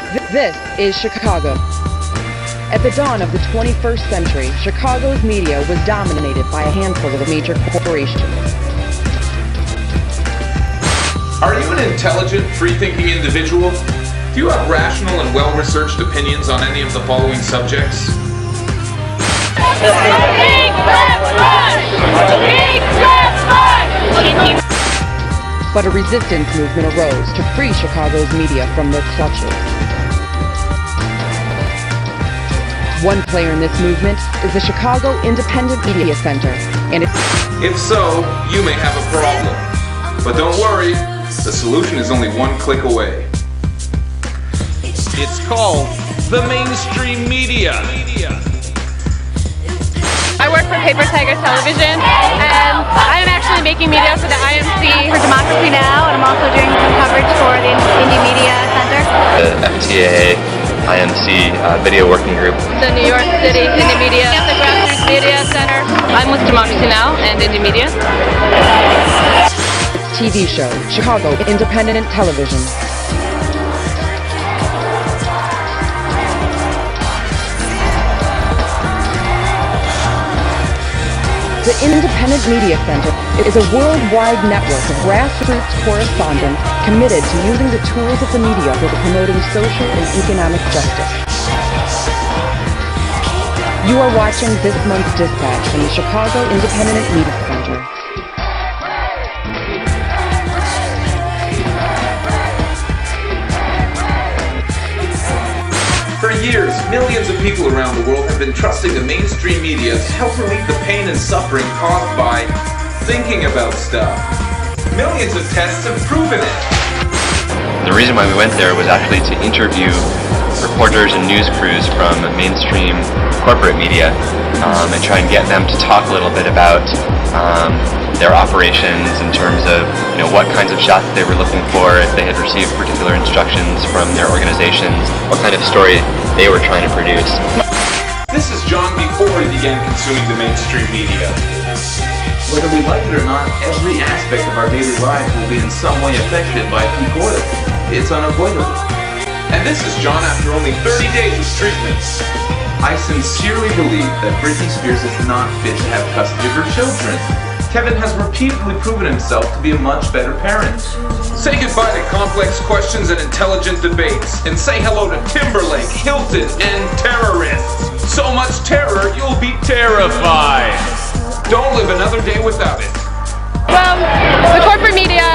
This is Chicago. At the dawn of the 21st century, Chicago's media was dominated by a handful of major corporations. Are you an intelligent, free-thinking individual? Do you have rational and well-researched opinions on any of the following subjects? But a resistance movement arose to free Chicago's media from their clutches. One player in this movement is the Chicago Independent Media Center, and If so, you may have a problem. But don't worry, the solution is only one click away. It's called the mainstream media. I work for Paper Tiger Television, and I am actually making media for the IMC for Democracy Now!, and I'm also doing some coverage for the Indie Media Center. The FTA, IMC Video Working Group. The New York City Indie Media at the Grassroots Media Center. I'm with Democracy Now! And Indie Media. TV show, Chicago Independent Television. The Independent Media Center is a worldwide network of grassroots correspondents committed to using the tools of the media for promoting social and economic justice. You are watching this month's dispatch from the Chicago Independent Media Center. For years, millions of people around the world have been trusting the mainstream media to help relieve the pain and suffering caused by thinking about stuff. Millions of tests have proven it. The reason why we went there was actually to interview reporters and news crews from mainstream corporate media and try and get them to talk a little bit about their operations in terms of what kinds of shots they were looking for, if they had received particular instructions from their organizations, what kind of story they were trying to produce. This is John before he began consuming the mainstream media. Whether we like it or not, every aspect of our daily lives will be in some way affected by peak oil. It's unavoidable. And this is John after only 30 days of treatment. I sincerely believe that Britney Spears is not fit to have custody of her children. Kevin has repeatedly proven himself to be a much better parent. Say goodbye to complex questions and intelligent debates, and say hello to Timberlake, Hilton, and terrorists. So much terror, you'll be terrified. Don't live another day without it. Well, the corporate media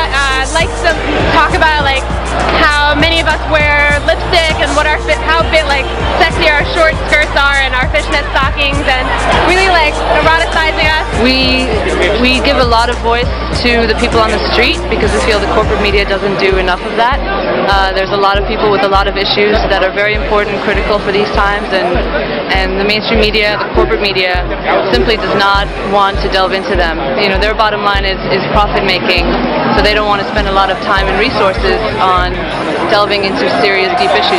likes to talk about how many of us wear lipstick and how sexy our short skirts are and our fishnet stockings, and really eroticizing us. We give a lot of voice to the people on the street because we feel the corporate media doesn't do enough of that. There's a lot of people with a lot of issues that are very important and critical for these times, and the mainstream media, the corporate media, simply does not want to delve into them. Their bottom line is profit making, so they don't want to spend a lot of time and resources on delving into serious, deep issues.